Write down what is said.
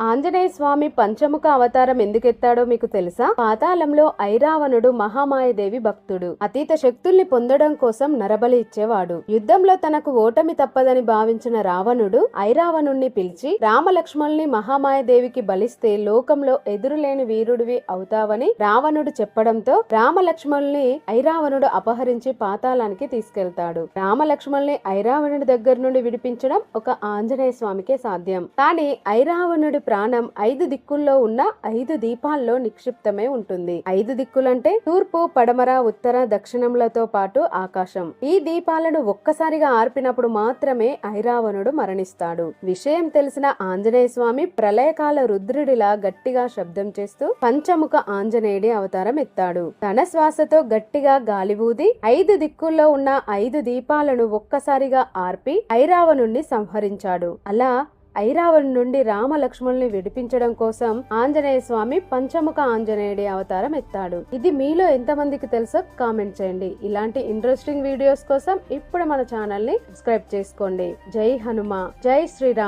ఆంజనేయ స్వామి పంచముఖ అవతారం ఎందుకెత్తాడో మీకు తెలుసా? పాతాళంలో ఐరావణుడు మహామాయదేవి భక్తుడు. అతీత శక్తుల్ని పొందడం కోసం నరబలి ఇచ్చేవాడు. యుద్ధంలో తనకు ఓటమి తప్పదని భావించిన రావణుడు ఐరావణుణ్ణి పిలిచి రామలక్ష్మణుల్ని మహామాయదేవికి బలిస్తే లోకంలో ఎదురులేని వీరుడివి అవుతావని రావణుడు చెప్పడంతో రామలక్ష్మణుల్ని ఐరావణుడు అపహరించి పాతాళానికి తీసుకెళ్తాడు. రామలక్ష్మణుల్ని ఐరావణుడి దగ్గర నుండి విడిపించడం ఒక ఆంజనేయ స్వామికే సాధ్యం. కానీ ఐరావణుడి ప్రాణం 5 దిక్కుల్లో ఉన్న 5 దీపాల్లో నిక్షిప్తమై ఉంటుంది. 5 దిక్కులంటే తూర్పు, పడమర, ఉత్తర, దక్షిణంలతో పాటు ఆకాశం. ఈ దీపాలను ఒక్కసారిగా ఆర్పినప్పుడు మాత్రమే ఐరావణుడు మరణిస్తాడు. విషయం తెలిసిన ఆంజనేయ స్వామి ప్రళయకాల రుద్రుడిలా గట్టిగా శబ్దం చేస్తూ పంచముఖ ఆంజనేయుడి అవతారం ఎత్తాడు. తన శ్వాసతో గట్టిగా గాలి ఊది 5 దిక్కుల్లో ఉన్న 5 దీపాలను ఒక్కసారిగా ఆర్పి ఐరావణుణ్ణి సంహరించాడు. అలా ఐరావణుడి నుండి రామలక్ష్మణుల్ని విడిపించడం కోసం ఆంజనేయ స్వామి పంచముఖ ఆంజనేయుడి అవతారం ఎత్తాడు. ఇది మీలో ఎంతమందికి తెలుసో కామెంట్ చేయండి. ఇలాంటి ఇంట్రెస్టింగ్ వీడియోస్ కోసం ఇప్పుడు మన ఛానల్ ని సబ్స్క్రైబ్ చేసుకోండి. జై హనుమ, జై శ్రీరామ్.